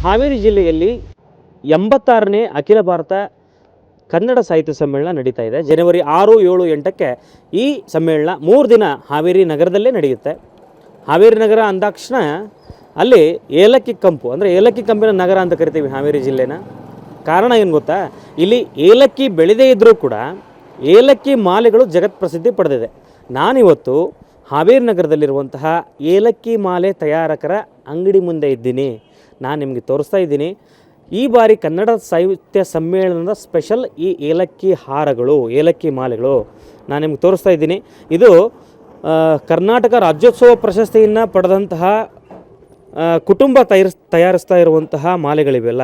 ಹಾವೇರಿ ಜಿಲ್ಲೆಯಲ್ಲಿ 86ನೇ ಅಖಿಲ ಭಾರತ ಕನ್ನಡ ಸಾಹಿತ್ಯ ಸಮ್ಮೇಳನ ನಡೀತಾ ಇದೆ. ಜನವರಿ 6, 7, 8ಕ್ಕೆ ಈ ಸಮ್ಮೇಳನ 3 ದಿನ ಹಾವೇರಿ ನಗರದಲ್ಲೇ ನಡೆಯುತ್ತೆ. ಹಾವೇರಿ ನಗರ ಅಂದಾಕ್ಷಣ ಅಲ್ಲಿ ಏಲಕ್ಕಿ ಕಂಪು, ಅಂದರೆ ಏಲಕ್ಕಿ ಕಂಪಿನ ನಗರ ಅಂತ ಕರಿತೀವಿ ಹಾವೇರಿ ಜಿಲ್ಲೆನ. ಕಾರಣ ಏನು ಗೊತ್ತಾ, ಇಲ್ಲಿ ಏಲಕ್ಕಿ ಬೆಳೆದೇ ಇದ್ದರೂ ಕೂಡ ಏಲಕ್ಕಿ ಮಾಲೆಗಳು ಜಗತ್ ಪ್ರಸಿದ್ಧಿ ಪಡೆದಿದೆ. ನಾನಿವತ್ತು ಹಾವೇರಿ ನಗರದಲ್ಲಿರುವಂತಹ ಏಲಕ್ಕಿ ಮಾಲೆ ತಯಾರಕರ ಅಂಗಡಿ ಮುಂದೆ ಇದ್ದೀನಿ. ನಾನು ನಿಮಗೆ ತೋರಿಸ್ತಾ ಇದ್ದೀನಿ. ಈ ಬಾರಿ ಕನ್ನಡ ಸಾಹಿತ್ಯ ಸಮ್ಮೇಳನದ ಸ್ಪೆಷಲ್ ಈ ಏಲಕ್ಕಿ ಹಾರಗಳು, ಏಲಕ್ಕಿ ಮಾಲೆಗಳು ನಾನು ನಿಮ್ಗೆ ತೋರಿಸ್ತಾ ಇದ್ದೀನಿ. ಇದು ಕರ್ನಾಟಕ ರಾಜ್ಯೋತ್ಸವ ಪ್ರಶಸ್ತಿಯನ್ನು ಪಡೆದಂತಹ ಕುಟುಂಬ ತಯಾರಿಸ್ತಾ ಇರುವಂತಹ ಮಾಲೆಗಳಿವೆಲ್ಲ.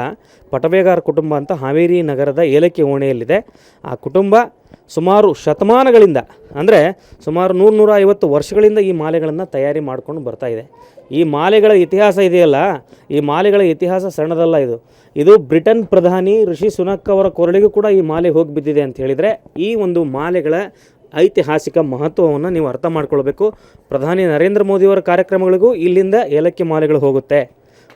ಪಟವೇಗಾರ ಕುಟುಂಬ ಅಂತ ಹಾವೇರಿ ನಗರದ ಏಲಕ್ಕಿ ಓಣೆಯಲ್ಲಿದೆ. ಆ ಕುಟುಂಬ ಸುಮಾರು ಶತಮಾನಗಳಿಂದ, ಅಂದರೆ ಸುಮಾರು 100-150 ವರ್ಷಗಳಿಂದ ಈ ಮಾಲೆಗಳನ್ನು ತಯಾರಿ ಮಾಡ್ಕೊಂಡು ಬರ್ತಾಯಿದೆ. ಈ ಮಾಲೆಗಳ ಇತಿಹಾಸ ಇದೆಯಲ್ಲ, ಈ ಮಾಲೆಗಳ ಇತಿಹಾಸ ಸಣ್ಣದಲ್ಲ. ಇದು ಬ್ರಿಟನ್ ಪ್ರಧಾನಿ ಋಷಿ ಸುನಕ್ ಅವರ ಕೊರಳಿಗೂ ಕೂಡ ಈ ಮಾಲೆ ಹೋಗಿ ಬಿದ್ದಿದೆ ಅಂತ ಹೇಳಿದರೆ, ಈ ಒಂದು ಮಾಲೆಗಳ ಐತಿಹಾಸಿಕ ಮಹತ್ವವನ್ನು ನೀವು ಅರ್ಥ ಮಾಡ್ಕೊಳ್ಬೇಕು. ಪ್ರಧಾನಿ ನರೇಂದ್ರ ಮೋದಿಯವರ ಕಾರ್ಯಕ್ರಮಗಳಿಗೂ ಇಲ್ಲಿಂದ ಏಲಕ್ಕಿ ಮಾಲೆಗಳು ಹೋಗುತ್ತೆ.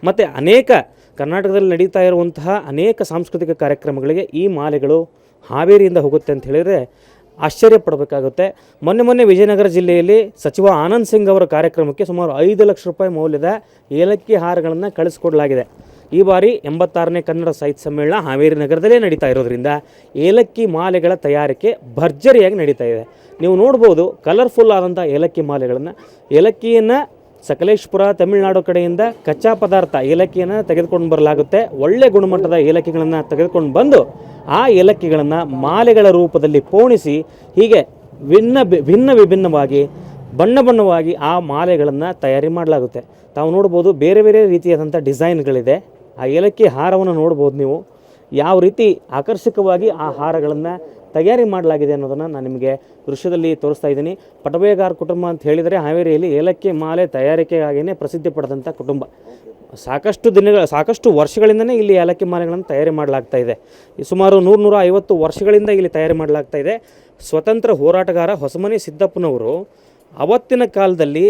ಮತ್ತು ಅನೇಕ ಕರ್ನಾಟಕದಲ್ಲಿ ನಡೀತಾ ಇರುವಂತಹ ಅನೇಕ ಸಾಂಸ್ಕೃತಿಕ ಕಾರ್ಯಕ್ರಮಗಳಿಗೆ ಈ ಮಾಲೆಗಳು ಹಾವೇರಿಯಿಂದ ಹೋಗುತ್ತೆ ಅಂತ ಹೇಳಿದರೆ ಆಶ್ಚರ್ಯ ಪಡಬೇಕಾಗುತ್ತೆ. ಮೊನ್ನೆ ವಿಜಯನಗರ ಜಿಲ್ಲೆಯಲ್ಲಿ ಸಚಿವ ಆನಂದ್ ಸಿಂಗ್ ಅವರ ಕಾರ್ಯಕ್ರಮಕ್ಕೆ ಸುಮಾರು 5 ಲಕ್ಷ ರೂಪಾಯಿ ಮೌಲ್ಯದ ಏಲಕ್ಕಿ ಹಾರಗಳನ್ನು ಕಳಿಸ್ಕೊಡಲಾಗಿದೆ. ಈ ಬಾರಿ 86ನೇ ಕನ್ನಡ ಸಾಹಿತ್ಯ ಸಮ್ಮೇಳನ ಹಾವೇರಿ ನಗರದಲ್ಲೇ ನಡೀತಾ ಇರೋದ್ರಿಂದ ಏಲಕ್ಕಿ ಮಾಲೆಗಳ ತಯಾರಿಕೆ ಭರ್ಜರಿಯಾಗಿ ನಡೀತಾ ಇದೆ. ನೀವು ನೋಡ್ಬೋದು ಕಲರ್ಫುಲ್ ಆದಂಥ ಏಲಕ್ಕಿ ಮಾಲೆಗಳನ್ನು. ಏಲಕ್ಕಿಯನ್ನು ಸಕಲೇಶ್ಪುರ ತಮಿಳುನಾಡು ಕಡೆಯಿಂದ ಕಚ್ಚಾ ಪದಾರ್ಥ ಏಲಕ್ಕಿಯನ್ನು ತೆಗೆದುಕೊಂಡು ಬರಲಾಗುತ್ತೆ. ಒಳ್ಳೆ ಗುಣಮಟ್ಟದ ಏಲಕ್ಕಿಗಳನ್ನು ತೆಗೆದುಕೊಂಡು ಬಂದು ಆ ಏಲಕ್ಕಿಗಳನ್ನು ಮಾಲೆಗಳ ರೂಪದಲ್ಲಿ ಪೋಣಿಸಿ ಹೀಗೆ ಭಿನ್ನ ವಿಭಿನ್ನವಾಗಿ ಬಣ್ಣವಾಗಿ ಆ ಮಾಲೆಗಳನ್ನು ತಯಾರಿ ಮಾಡಲಾಗುತ್ತೆ. ತಾವು ನೋಡ್ಬೋದು ಬೇರೆ ಬೇರೆ ರೀತಿಯಾದಂಥ ಡಿಸೈನ್ಗಳಿದೆ. ಆ ಏಲಕ್ಕಿ ಹಾರವನ್ನು ನೋಡ್ಬೋದು ನೀವು, ಯಾವ ರೀತಿ ಆಕರ್ಷಕವಾಗಿ ಆ ಹಾರಗಳನ್ನು ತಯಾರಿ ಮಾಡಲಾಗಿದೆ ಅನ್ನೋದನ್ನು ನಾನು ನಿಮಗೆ ದೃಶ್ಯದಲ್ಲಿ ತೋರಿಸ್ತಾ ಇದ್ದೀನಿ. ಪಟವೇಗಾರ ಕುಟುಂಬ ಅಂತ ಹೇಳಿದರೆ ಹಾವೇರಿಯಲ್ಲಿ ಏಲಕ್ಕಿ ಮಾಲೆ ತಯಾರಿಕೆಗಾಗಿಯೇ ಪ್ರಸಿದ್ಧಿ ಪಡೆದಂಥ ಕುಟುಂಬ. ಸಾಕಷ್ಟು ವರ್ಷಗಳಿಂದನೇ ಇಲ್ಲಿ ಏಲಕ್ಕಿ ಮಾಲೆಗಳನ್ನು ತಯಾರಿ ಮಾಡಲಾಗ್ತಾ ಇದೆ. ಸುಮಾರು 100-150 ವರ್ಷಗಳಿಂದ ಇಲ್ಲಿ ತಯಾರಿ ಮಾಡಲಾಗ್ತಾ ಇದೆ. ಸ್ವತಂತ್ರ ಹೋರಾಟಗಾರ ಹೊಸಮನಿ ಸಿದ್ದಪ್ಪನವರು ಅವತ್ತಿನ ಕಾಲದಲ್ಲಿ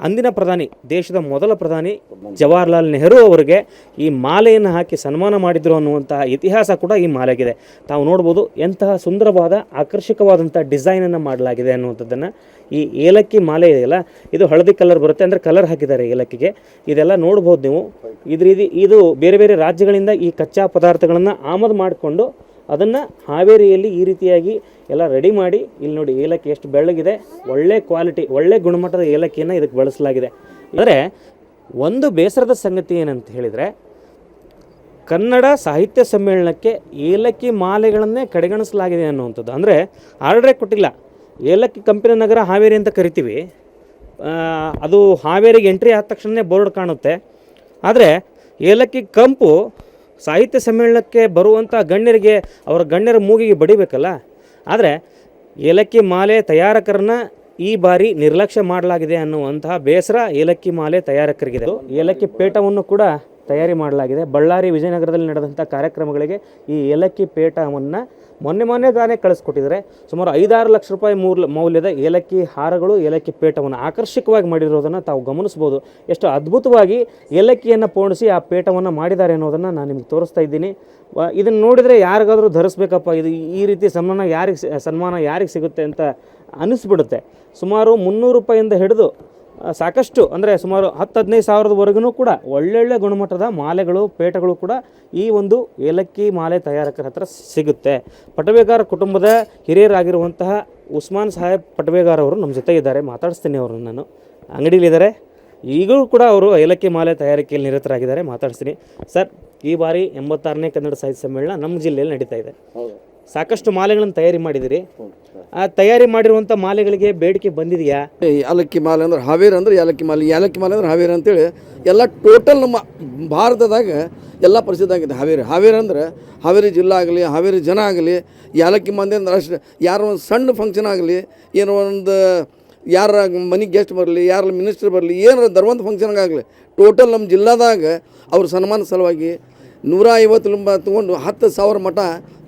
ಅಂದಿನ ಪ್ರಧಾನಿ, ದೇಶದ ಮೊದಲ ಪ್ರಧಾನಿ ಜವಾಹರ್ಲಾಲ್ ನೆಹರು ಅವರಿಗೆ ಈ ಮಾಲೆಯನ್ನು ಹಾಕಿ ಸನ್ಮಾನ ಮಾಡಿದರು ಅನ್ನುವಂತಹ ಇತಿಹಾಸ ಕೂಡ ಈ ಮಾಲೆಗಿದೆ. ತಾವು ನೋಡ್ಬೋದು ಎಂತಹ ಸುಂದರವಾದ ಆಕರ್ಷಕವಾದಂಥ ಡಿಸೈನನ್ನು ಮಾಡಲಾಗಿದೆ ಅನ್ನುವಂಥದ್ದನ್ನು. ಈ ಏಲಕ್ಕಿ ಮಾಲೆ ಇದೆಯಲ್ಲ, ಇದು ಹಳದಿ ಕಲರ್ ಬರುತ್ತೆ, ಅಂದರೆ ಕಲರ್ ಹಾಕಿದ್ದಾರೆ ಏಲಕ್ಕಿಗೆ. ಇದೆಲ್ಲ ನೋಡ್ಬೋದು ನೀವು. ಇದು ಬೇರೆ ಬೇರೆ ರಾಜ್ಯಗಳಿಂದ ಈ ಕಚ್ಚಾ ಪದಾರ್ಥಗಳನ್ನು ಆಮದು ಮಾಡಿಕೊಂಡು ಅದನ್ನು ಹಾವೇರಿಯಲ್ಲಿ ಈ ರೀತಿಯಾಗಿ ಎಲ್ಲ ರೆಡಿ ಮಾಡಿ, ಇಲ್ಲಿ ನೋಡಿ ಏಲಕ್ಕಿ ಎಷ್ಟು ಬೆಳ್ಳಗಿದೆ, ಒಳ್ಳೆ ಕ್ವಾಲಿಟಿ, ಒಳ್ಳೆ ಗುಣಮಟ್ಟದ ಏಲಕ್ಕಿಯನ್ನು ಇದಕ್ಕೆ ಬಳಸಲಾಗಿದೆ. ಅಂದರೆ ಒಂದು ಬೇಸರದ ಸಂಗತಿ ಏನಂತ ಹೇಳಿದರೆ, ಕನ್ನಡ ಸಾಹಿತ್ಯ ಸಮ್ಮೇಳನಕ್ಕೆ ಏಲಕ್ಕಿ ಮಾಲೆಗಳನ್ನೇ ಕಡೆಗಣಿಸಲಾಗಿದೆ ಅನ್ನುವಂಥದ್ದು. ಅಂದರೆ ಆರ್ಡ್ರೇ ಕೊಟ್ಟಿಲ್ಲ. ಏಲಕ್ಕಿ ಕಂಪಿನ ನಗರ ಹಾವೇರಿ ಅಂತ ಕರಿತೀವಿ, ಅದು ಹಾವೇರಿಗೆ ಎಂಟ್ರಿ ಆದ ತಕ್ಷಣವೇ ಬೋರ್ಡ್ ಕಾಣುತ್ತೆ. ಆದರೆ ಏಲಕ್ಕಿ ಕಂಪು ಸಾಹಿತ್ಯ ಸಮ್ಮೇಳನಕ್ಕೆ ಬರುವಂಥ ಗಣ್ಯರಿಗೆ, ಅವರ ಗಣ್ಯರ ಮೂಗಿಗೆ ಬಡಿಬೇಕಲ್ಲ. ಆದರೆ ಏಲಕ್ಕಿ ಮಾಲೆ ತಯಾರಕರನ್ನ ಈ ಬಾರಿ ನಿರ್ಲಕ್ಷ್ಯ ಮಾಡಲಾಗಿದೆ ಅನ್ನುವಂತಹ ಬೇಸರ ಏಲಕ್ಕಿ ಮಾಲೆ ತಯಾರಕರಿಗಿದೆ. ಏಲಕ್ಕಿ ಪೇಟವನ್ನು ಕೂಡ ತಯಾರಿ ಮಾಡಲಾಗಿದೆ. ಬಳ್ಳಾರಿ ವಿಜಯನಗರದಲ್ಲಿ ನಡೆದಂಥ ಕಾರ್ಯಕ್ರಮಗಳಿಗೆ ಈ ಏಲಕ್ಕಿ ಪೇಟವನ್ನು ಮೊನ್ನೆ ತಾನೇ ಕಳಿಸ್ಕೊಟ್ಟಿದ್ದಾರೆ. ಸುಮಾರು 5-6 ಲಕ್ಷ ರೂಪಾಯಿ ಮೌಲ್ಯದ ಏಲಕ್ಕಿ ಹಾರಗಳು, ಏಲಕ್ಕಿ ಪೇಟವನ್ನು ಆಕರ್ಷಕವಾಗಿ ಮಾಡಿರೋದನ್ನು ತಾವು ಗಮನಿಸ್ಬೋದು. ಎಷ್ಟು ಅದ್ಭುತವಾಗಿ ಏಲಕ್ಕಿಯನ್ನು ಪೋಣಿಸಿ ಆ ಪೇಟವನ್ನು ಮಾಡಿದ್ದಾರೆ ಅನ್ನೋದನ್ನು ನಾನು ನಿಮಗೆ ತೋರಿಸ್ತಾ ಇದ್ದೀನಿ. ಇದನ್ನು ನೋಡಿದರೆ ಯಾರಿಗಾದರೂ ಧರಿಸ್ಬೇಕಪ್ಪ, ಇದು ಈ ರೀತಿ ಸನ್ಮಾನ ಯಾರಿಗೆ ಸಿಗುತ್ತೆ ಅಂತ ಅನಿಸ್ಬಿಡುತ್ತೆ. ಸುಮಾರು 300 ರೂಪಾಯಿಂದ ಹಿಡಿದು ಸಾಕಷ್ಟು, ಅಂದರೆ ಸುಮಾರು 10-15 ಸಾವಿರದವರೆಗೂ ಕೂಡ ಒಳ್ಳೊಳ್ಳೆ ಗುಣಮಟ್ಟದ ಮಾಲೆಗಳು, ಪೇಟಗಳು ಕೂಡ ಈ ಒಂದು ಏಲಕ್ಕಿ ಮಾಲೆ ತಯಾರಕರ ಹತ್ರ ಸಿಗುತ್ತೆ. ಪಟವೇಗಾರ ಕುಟುಂಬದ ಹಿರಿಯರಾಗಿರುವಂತಹ ಉಸ್ಮಾನ್ ಸಾಹೇಬ್ ಪಟವೇಗಾರ್ ಅವರು ನಮ್ಮ ಜೊತೆ ಇದ್ದಾರೆ. ಮಾತಾಡಿಸ್ತೀನಿ ಅವ್ರನ್ನ. ನಾನು ಅಂಗಡಿಲಿದ್ದಾರೆ, ಈಗಲೂ ಕೂಡ ಅವರು ಏಲಕ್ಕಿ ಮಾಲೆ ತಯಾರಿಕೆಯಲ್ಲಿ ನಿರತರಾಗಿದ್ದಾರೆ. ಮಾತಾಡಿಸ್ತೀನಿ. ಸರ್, ಈ ಬಾರಿ 86ನೇ ಕನ್ನಡ ಸಾಹಿತ್ಯ ಸಮ್ಮೇಳನ ನಮ್ಮ ಜಿಲ್ಲೆಯಲ್ಲಿ ನಡೀತಾ ಇದೆ. ಸಾಕಷ್ಟು ಮಾಲೆಗಳನ್ನು ತಯಾರಿ ಮಾಡಿದಿರಿ. ಆ ತಯಾರಿ ಮಾಡಿರುವಂಥ ಮಾಲೆಗಳಿಗೆ ಬೇಡಿಕೆ ಬಂದಿದೆಯಾ? ಏಲಕ್ಕಿ ಮಾಲೆ ಅಂದ್ರೆ ಹಾವೇರಿ ಅಂದ್ರೆ ಏಲಕ್ಕಿ ಮಾಲೆ ಅಂದ್ರೆ ಹಾವೇರಿ ಅಂತೇಳಿ ಎಲ್ಲ ಟೋಟಲ್ ನಮ್ಮ ಭಾರತದಾಗ ಎಲ್ಲ ಪ್ರಸಿದ್ಧ ಆಗಿದೆ ಹಾವೇರಿ ಅಂದ್ರೆ ಹಾವೇರಿ ಜಿಲ್ಲಾ ಆಗಲಿ, ಹಾವೇರಿ ಜನ ಆಗಲಿ, ಏಲಕ್ಕಿ ಮಂದಿ ಅಂದ್ರೆ ಅಷ್ಟು ಯಾರೋ ಒಂದು ಸಣ್ಣ ಫಂಕ್ಷನ್ ಆಗಲಿ, ಏನೋ ಒಂದು ಯಾರ ಮನೆಗೆ ಗೆಸ್ಟ್ ಬರಲಿ, ಯಾರ ಮಿನಿಸ್ಟ್ರ್ ಬರಲಿ, ಏನಾರ ಧರ್ಮದ ಫಂಕ್ಷನ್ಗಾಗಲಿ ಟೋಟಲ್ ನಮ್ಮ ಜಿಲ್ಲಾದಾಗ ಅವ್ರ ಸನ್ಮಾನ ಸಲುವಾಗಿ 150 ಲಂಬ ತೊಗೊಂಡು 10,000 ಮಟ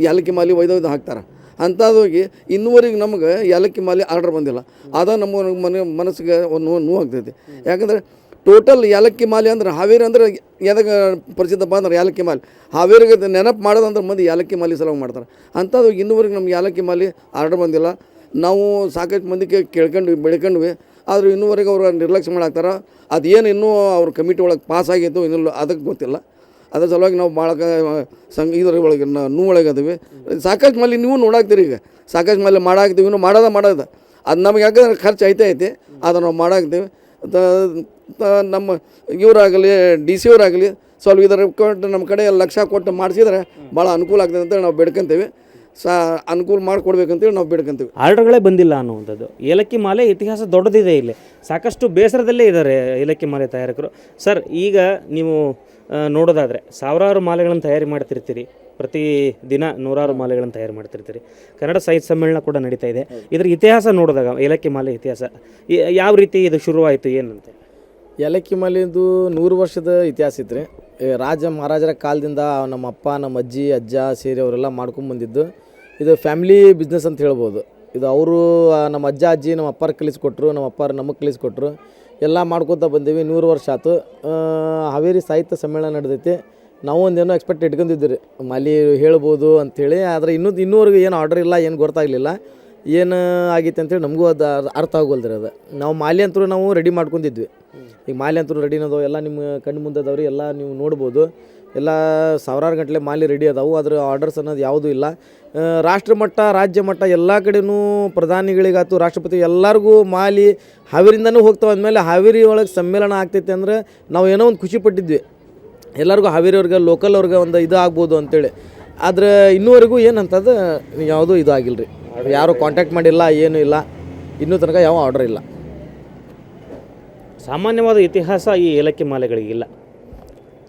ಏಲಕ್ಕಿ ಮಾಲೆ ಒಯ್ದೊಯ್ದು ಹಾಕ್ತಾರೆ. ಅಂಥದ್ದೋಗಿ ಇನ್ನೂವರೆಗೆ ನಮ್ಗೆ ಏಲಕ್ಕಿ ಮಾಲೆ ಆರ್ಡರ್ ಬಂದಿಲ್ಲ. ಅದ ನಮ್ಮ ಮನಸ್ಸಿಗೆ ಒಂದು ನೋವು ಆಗ್ತೈತಿ. ಯಾಕಂದರೆ ಟೋಟಲ್ ಏಲಕ್ಕಿ ಮಾಲೆ ಅಂದ್ರೆ ಹಾವೇರಿ ಅಂದ್ರೆ ಎದಕ್ಕೆ ಪ್ರಸಿದ್ಧಪ್ಪ ಅಂದ್ರೆ ಏಲಕ್ಕಿ ಮಾಲೆ. ಹಾವೇರಿಗೆ ನೆನಪು ಮಾಡೋದಂದ್ರೆ ಮಂದಿ ಏಲಕ್ಕಿ ಮಾಲೆ ಸಲುವಾಗಿ ಮಾಡ್ತಾರೆ. ಅಂಥದ್ದು ಇನ್ನೂವರೆಗೆ ನಮ್ಗೆ ಏಲಕ್ಕಿ ಮಾಲೆ ಆರ್ಡರ್ ಬಂದಿಲ್ಲ. ನಾವು ಸಾಕಷ್ಟು ಮಂದಿಗೆ ಬೆಳ್ಕೊಂಡ್ವಿ, ಆದರೂ ಇನ್ನೂವರೆಗೆ ಅವ್ರು ನಿರ್ಲಕ್ಷ್ಯ ಮಾಡಾಕ್ತಾರೆ. ಅದೇನು ಇನ್ನೂ ಅವ್ರ ಕಮಿಟಿ ಒಳಗೆ ಪಾಸ್ ಆಗಿತ್ತು ಇನ್ನೂ ಅದಕ್ಕೆ ಗೊತ್ತಿಲ್ಲ. ಅದ್ರ ಸಲುವಾಗಿ ನಾವು ಭಾಳ ಇದ್ರ ಒಳಗೆ ಒಳಗೆ ಅದೀವಿ. ಸಾಕಷ್ಟು ಮಾಲೆ ನೀವು ನೋಡಾಕ್ತೀರಿ, ಈಗ ಸಾಕಷ್ಟು ಮಾಲೆ ಮಾಡಾಕ್ತೀವಿ, ಇನ್ನೂ ಮಾಡೋದು ಅದು ನಮಗೆ ಯಾಕಂದ್ರೆ ಖರ್ಚು ಐತೆ ಅದನ್ನು ನಾವು ಮಾಡಾಕ್ತೀವಿ. ನಮ್ಮ ಇವರಾಗಲಿ DC ಅವರಾಗಲಿ ಸ್ವಲ್ಪ ಇದರ ಕೊಟ್ಟು ನಮ್ಮ ಕಡೆ ಲಕ್ಷ ಕೊಟ್ಟು ಮಾಡಿಸಿದ್ರೆ ಭಾಳ ಅನುಕೂಲ ಆಗ್ತದೆ ಅಂತೇಳಿ ನಾವು ಬೇಡ್ಕೊಂತೀವಿ. ಅನುಕೂಲ ಮಾಡಿಕೊಡ್ಬೇಕಂತೇಳಿ ನಾವು ಬೇಡ್ಕೊಂತೀವಿ. ಆರ್ಡರ್ಗಳೇ ಬಂದಿಲ್ಲ ಅನ್ನುವಂಥದ್ದು. ಏಲಕ್ಕಿ ಮಾಲೆ ಇತಿಹಾಸ ದೊಡ್ಡದಿದೆ. ಇಲ್ಲಿ ಸಾಕಷ್ಟು ಬೇಸರದಲ್ಲೇ ಇದ್ದಾರೆ ಏಲಕ್ಕಿ ಮಾಲೆ ತಯಾರಕರು. ಸರ್, ಈಗ ನೀವು ನೋಡೋದಾದರೆ ಸಾವಿರಾರು ಮಾಲೆಗಳನ್ನು ತಯಾರಿ ಮಾಡ್ತಿರ್ತೀರಿ, ಪ್ರತಿ ದಿನ ನೂರಾರು ಮಾಲೆಗಳನ್ನು ತಯಾರು ಮಾಡ್ತಿರ್ತೀರಿ. ಕನ್ನಡ ಸಾಹಿತ್ಯ ಸಮ್ಮೇಳನ ಕೂಡ ನಡೀತಾ ಇದೆ. ಇದರ ಇತಿಹಾಸ ನೋಡಿದಾಗ ಏಲಕ್ಕಿ ಮಾಲೆ ಇತಿಹಾಸ ಯಾವ ರೀತಿ ಇದು ಶುರುವಾಯಿತು ಏನಂತೆ? ಏಲಕ್ಕಿ ಮಾಲೆದು 100 ವರ್ಷದ ಇತಿಹಾಸ ಇತ್ತು. ರಾಜ ಮಹಾರಾಜರ ಕಾಲದಿಂದ ನಮ್ಮ ಅಪ್ಪ, ನಮ್ಮ ಅಜ್ಜಿ, ಅಜ್ಜ ಸೇರಿ ಅವರೆಲ್ಲ ಮಾಡ್ಕೊಂಬಂದಿದ್ದು. ಇದು ಫ್ಯಾಮಿಲಿ ಬಿಸ್ನೆಸ್ ಅಂತ ಹೇಳ್ಬೋದು. ಇದು ಅವರು ನಮ್ಮ ಅಜ್ಜ ಅಜ್ಜಿ ನಮ್ಮ ಅಪ್ಪಾರು ಕಲಿಸ್ಕೊಟ್ರು, ನಮ್ಮ ಅಪ್ಪಾರು ನಮಗೆ ಕಲಿಸ್ಕೊಟ್ರು. ಎಲ್ಲ ಮಾಡ್ಕೊತಾ ಬಂದೀವಿ. 100 ವರ್ಷ ಆಯ್ತು. ಹಾವೇರಿ ಸಾಹಿತ್ಯ ಸಮ್ಮೇಳನ ನಡೆದೈತಿ. ನಾವು ಒಂದೇನೋ ಎಕ್ಸ್ಪೆಕ್ಟ್ ಇಟ್ಕೊಂಡಿದ್ದೀವಿ ರೀ ಮಾಲೆ ಹೇಳ್ಬೋದು ಅಂಥೇಳಿ. ಆದರೆ ಇನ್ನೂವರೆಗೂ ಏನು ಆರ್ಡರ್ ಇಲ್ಲ, ಏನು ಗೊತ್ತಾಗಲಿಲ್ಲ, ಏನು ಆಗೈತೆ ಅಂತೇಳಿ ನಮಗೂ ಅದು ಅರ್ಥ ಆಗೋಲ್ದ್ರಿ. ಅದು ನಾವು ಮಾಲೆ ಅಂತೂ ನಾವು ರೆಡಿ ಮಾಡ್ಕೊಂಡಿದ್ವಿ. ಈಗ ಮಾಲೆ ಅಂತೂ ರೆಡಿ ಅದಾವೆ, ಎಲ್ಲ ನಿಮ್ಮ ಕಣ್ಣು ಮುಂದೆ ಅದಾವ್ರಿ, ಎಲ್ಲ ನೀವು ನೋಡ್ಬೋದು. ಎಲ್ಲ ಸಾವಿರಾರು ಗಂಟಲೆ ಮಾಲೆ ರೆಡಿ ಅದಾವೆ. ಅದ್ರ ಆರ್ಡರ್ಸ್ ಅನ್ನೋದು ಯಾವುದೂ ಇಲ್ಲ. ರಾಷ್ಟ್ರ ಮಟ್ಟ, ರಾಜ್ಯ ಮಟ್ಟ ಎಲ್ಲ ಕಡೆಯೂ ಪ್ರಧಾನಿಗಳಿಗಾಯ್ತು, ರಾಷ್ಟ್ರಪತಿ ಎಲ್ಲರಿಗೂ ಮಾಲೆ ಹಾವೇರಿಂದನೂ ಹೋಗ್ತಾವೆ. ಅಂದಮೇಲೆ ಹಾವೇರಿ ಒಳಗೆ ಸಮ್ಮೇಳನ ಆಗ್ತೈತೆ ಅಂದರೆ ನಾವು ಏನೋ ಒಂದು ಖುಷಿ ಪಟ್ಟಿದ್ವಿ. ಎಲ್ಲರಿಗೂ ಹಾವೇರಿಯವ್ರಿಗೆ, ಲೋಕಲ್ ಅವ್ರಿಗೆ ಒಂದು ಇದು ಆಗ್ಬೋದು ಅಂತೇಳಿ. ಆದರೆ ಇನ್ನೂವರೆಗೂ ಏನಂತದ್ದು ಯಾವುದೂ ಇದು ಆಗಿಲ್ಲ ರೀ. ಯಾರೂ ಕಾಂಟ್ಯಾಕ್ಟ್ ಮಾಡಿಲ್ಲ, ಏನೂ ಇಲ್ಲ, ಇನ್ನೂ ತನಕ ಯಾವ ಆರ್ಡರ್ ಇಲ್ಲ. ಸಾಮಾನ್ಯವಾದ ಇತಿಹಾಸ ಈ ಏಲಕ್ಕಿ ಮಾಲೆಗಳಿಗಿಲ್ಲ.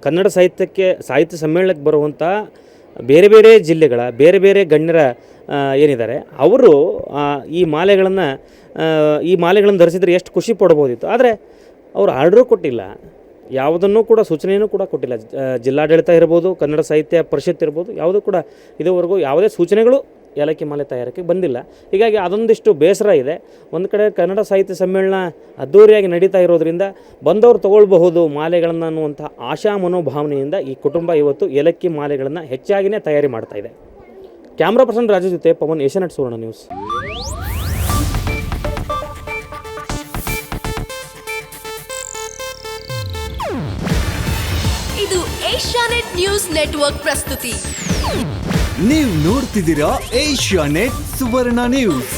ಕನ್ನಡ ಸಾಹಿತ್ಯ ಸಮ್ಮೇಳನಕ್ಕೆ ಬರುವಂಥ ಬೇರೆ ಬೇರೆ ಜಿಲ್ಲೆಗಳ ಬೇರೆ ಬೇರೆ ಗಣ್ಯರ ಏನಿದ್ದಾರೆ ಅವರು ಈ ಮಾಲೆಗಳನ್ನು ಧರಿಸಿದರೆ ಎಷ್ಟು ಖುಷಿ ಪಡ್ಬೋದಿತ್ತು. ಆದರೆ ಅವರು ಆರ್ಡ್ರೂ ಕೊಟ್ಟಿಲ್ಲ, ಯಾವುದನ್ನೂ ಕೂಡ ಸೂಚನೆಯೂ ಕೂಡ ಕೊಟ್ಟಿಲ್ಲ. ಜಿಲ್ಲಾಡಳಿತ ಇರ್ಬೋದು, ಕನ್ನಡ ಸಾಹಿತ್ಯ ಪರಿಷತ್ ಇರ್ಬೋದು, ಯಾವುದೂ ಕೂಡ ಇದುವರೆಗೂ ಯಾವುದೇ ಸೂಚನೆಗಳು ಏಲಕ್ಕಿ ಮಾಲೆ ತಯಾರಕ್ಕೆ ಬಂದಿಲ್ಲ. ಹೀಗಾಗಿ ಅದೊಂದಿಷ್ಟು ಬೇಸರ ಇದೆ. ಒಂದು ಕಡೆ ಕನ್ನಡ ಸಾಹಿತ್ಯ ಸಮ್ಮೇಳನ ಅದ್ದೂರಿಯಾಗಿ ನಡೀತಾ ಇರೋದ್ರಿಂದ ಬಂದವರು ತೊಗೊಳ್ಬಹುದು ಮಾಲೆಗಳನ್ನು ಅನ್ನುವಂಥ ಆಶಾ ಮನೋಭಾವನೆಯಿಂದ ಈ ಕುಟುಂಬ ಇವತ್ತು ಏಲಕ್ಕಿ ಮಾಲೆಗಳನ್ನು ಹೆಚ್ಚಾಗಿಯೇ ತಯಾರಿ ಮಾಡ್ತಾ ಇದೆ. ಕ್ಯಾಮ್ರಾ ಪರ್ಸನ್ ರಾಜು ಜೊತೆ ಪವನ್, ಏಷ್ಯಾನೆಟ್ ಸುವರ್ಣ ನ್ಯೂಸ್. ಇದು ಏಷ್ಯಾನೆಟ್ ನ್ಯೂಸ್ ನೆಟ್ವರ್ಕ್ ಪ್ರಸ್ತುತಿ. ನೀವು ನೋಡ್ತಿದ್ದೀರಾ ಏಷ್ಯಾನೆಟ್ ಸುವರ್ಣ ನ್ಯೂಸ್.